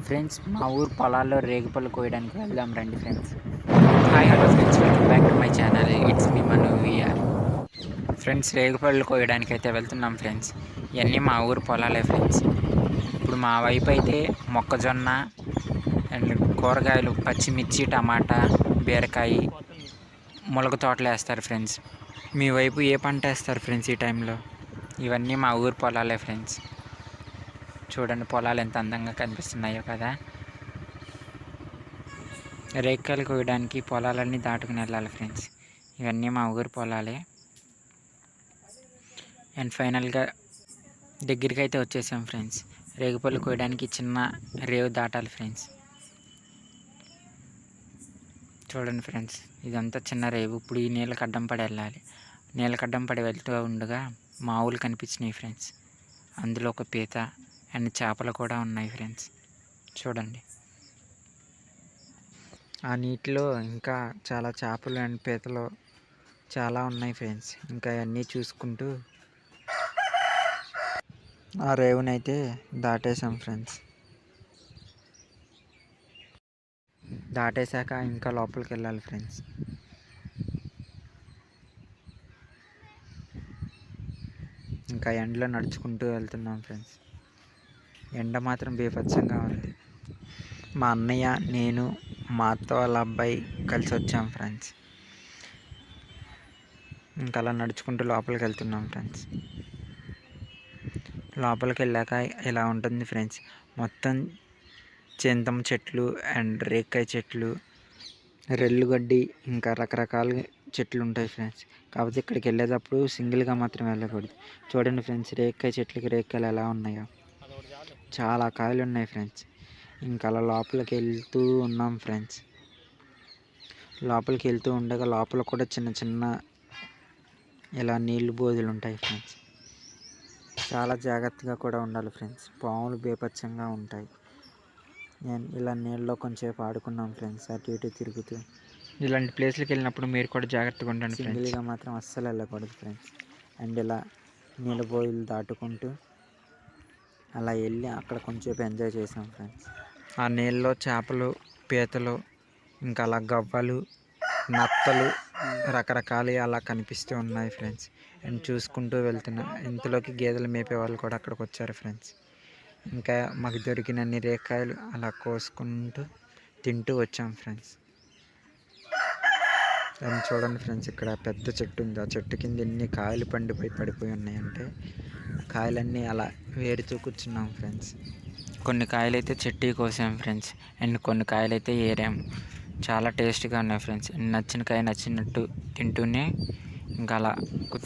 Friends, మా ఊరు పొలాల్లో రేగుపళ్ళు కోయడానికి వెళ్దాం రండి friends. Hi hello friends, welcome back to my channel. It's మీ మను విఆర్. ఫ్రెండ్స్, రేగుపళ్ళు కోయడానికి అయితే వెళ్తున్నాం ఫ్రెండ్స్. ఇవన్నీ మా ఊరు పొలాలే ఫ్రెండ్స్. ఇప్పుడు మా వైపు అయితే మొక్కజొన్న అండ్ కూరగాయలు, పచ్చిమిర్చి, టమాటా, బీరకాయ, ములగ తోటలు వేస్తారు ఫ్రెండ్స్. మీ వైపు ఏ పంట వేస్తారు ఫ్రెండ్స్ ఈ టైంలో? ఇవన్నీ మా ఊరు పొలాలే ఫ్రెండ్స్. చూడండి పొలాలు ఎంత అందంగా కనిపిస్తున్నాయో కదా. రేక్కాయలు కోయడానికి పొలాలన్నీ దాటుకుని వెళ్ళాలి ఫ్రెండ్స్. ఇవన్నీ మా ఊరు పొలాలే. అండ్ ఫైనల్గా దగ్గరికి అయితే వచ్చేసాం ఫ్రెండ్స్. రేగుపళ్ళు కోయడానికి చిన్న రేవు దాటాలి ఫ్రెండ్స్. చూడండి ఫ్రెండ్స్, ఇదంతా చిన్న రేవు. ఇప్పుడు ఈ నీళ్ళకి అడ్డం పడి వెళ్ళాలి. నీళ్ళకి అడ్డం పడి వెళ్తూ ఉండగా మావులు కనిపించినాయి ఫ్రెండ్స్. అందులో ఒక పీత అండ్ చేపలు కూడా ఉన్నాయి ఫ్రెండ్స్. చూడండి, ఆ నీటిలో ఇంకా చాలా చేపలు అండ్ పీతలు చాలా ఉన్నాయి ఫ్రెండ్స్. ఇంకా అవన్నీ చూసుకుంటూ ఆ రేవునైతే దాటేసాం ఫ్రెండ్స్. దాటేశాక ఇంకా లోపలికి వెళ్ళాలి ఫ్రెండ్స్. ఇంకా ఎండలో నడుచుకుంటూ వెళ్తున్నాం ఫ్రెండ్స్. ఎండ మాత్రం బీభత్సంగా ఉంది. మా అన్నయ్య, నేను, మా అత్త వాళ్ళ అబ్బాయి కలిసి వచ్చాం ఫ్రెండ్స్. ఇంకా అలా నడుచుకుంటూ లోపలికి వెళ్తున్నాం ఫ్రెండ్స్. లోపలికి వెళ్ళాక ఇలా ఉంటుంది ఫ్రెండ్స్. మొత్తం చింతమ చెట్లు అండ్ రేక్కాయ చెట్లు, రెల్లుగడ్డి, ఇంకా రకరకాల చెట్లు ఉంటాయి ఫ్రెండ్స్. కాకపోతే ఇక్కడికి వెళ్ళేటప్పుడు సింగిల్గా మాత్రం వెళ్ళకూడదు. చూడండి ఫ్రెండ్స్, రేక్కాయ చెట్లకి రేక్కాయలు ఎలా ఉన్నాయో. చాలా కాయలు ఉన్నాయి ఫ్రెండ్స్. ఇంకా అలా లోపలికి వెళ్తూ ఉన్నాం ఫ్రెండ్స్. లోపలికి వెళ్తూ ఉండగా లోపల కూడా చిన్న చిన్న ఇలా నీళ్లు బోధులు ఉంటాయి ఫ్రెండ్స్. చాలా జాగ్రత్తగా కూడా ఉండాలి ఫ్రెండ్స్. పాములు బీభత్సంగా ఉంటాయి. నేను ఇలా నీళ్ళలో కొంచెంసేపు ఆడుకున్నాం ఫ్రెండ్స్, అటు ఇటు తిరుగుతూ. ఇలాంటి ప్లేస్లకు వెళ్ళినప్పుడు మీరు కూడా జాగ్రత్తగా ఉండండి. సింగిల్గా మాత్రం అస్సలు వెళ్ళకూడదు ఫ్రెండ్స్. అండ్ ఇలా నీళ్ళ బోధులు దాటుకుంటూ అలా వెళ్ళి అక్కడ కొంచెంసేపు ఎంజాయ్ చేసాం ఫ్రెండ్స్. ఆ నీళ్ళలో చేపలు, పీతలు, ఇంకా అలా గవ్వలు, నత్తలు, రకరకాలు అలా కనిపిస్తూ ఉన్నాయి ఫ్రెండ్స్. అండ్ చూసుకుంటూ వెళ్తున్నాం. ఇంతలోకి గేదెలు మేపే వాళ్ళు కూడా అక్కడికి వచ్చారు ఫ్రెండ్స్. ఇంకా మాకు దొరికినన్ని రేక్కాయలు అలా కోసుకుంటూ తింటూ వచ్చాం ఫ్రెండ్స్. అండ్ చూడండి ఫ్రెండ్స్, ఇక్కడ పెద్ద చెట్టు ఉంది. ఆ చెట్టు కింద ఎన్ని కాయలు పడిపోయి ఉన్నాయంటే కాయలన్నీ అలా వేరుతూ కూర్చున్నాం ఫ్రెండ్స్. కొన్ని కాయలు అయితే చెట్టు కోసాం ఫ్రెండ్స్. అండ్ కొన్ని కాయలు అయితే ఏరాము. చాలా టేస్ట్గా ఉన్నాయి ఫ్రెండ్స్. నచ్చిన కాయ నచ్చినట్టు తింటూనే ఇంకా అలా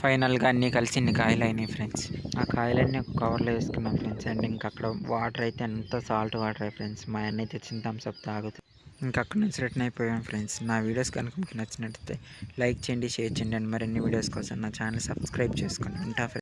ఫైనల్గా అన్నీ కలిసి ఇన్ని కాయలు అయినాయి ఫ్రెండ్స్. ఆ కాయలన్నీ ఒక కవర్లో వేసుకున్నాం ఫ్రెండ్స్. అండ్ ఇంకా అక్కడ వాటర్ అయితే ఎంత సాల్ట్ వాటర్ ఫ్రెండ్స్. మా అన్నయ్య తెచ్చిన థమ్స్అప్ తాగుతూ ఇంకా అక్కడ నుంచి రిటర్న్ అయిపోయాం ఫ్రెండ్స్. నా వీడియోస్ కనుక మీకు నచ్చినట్లయితే లైక్ చేయండి, షేర్ చేయండి. అండ్ మరిన్ని వీడియోస్ కోసం నా ఛానల్ సబ్స్క్రైబ్ చేసుకోండి. ఉంటా ఫ్రెండ్స్.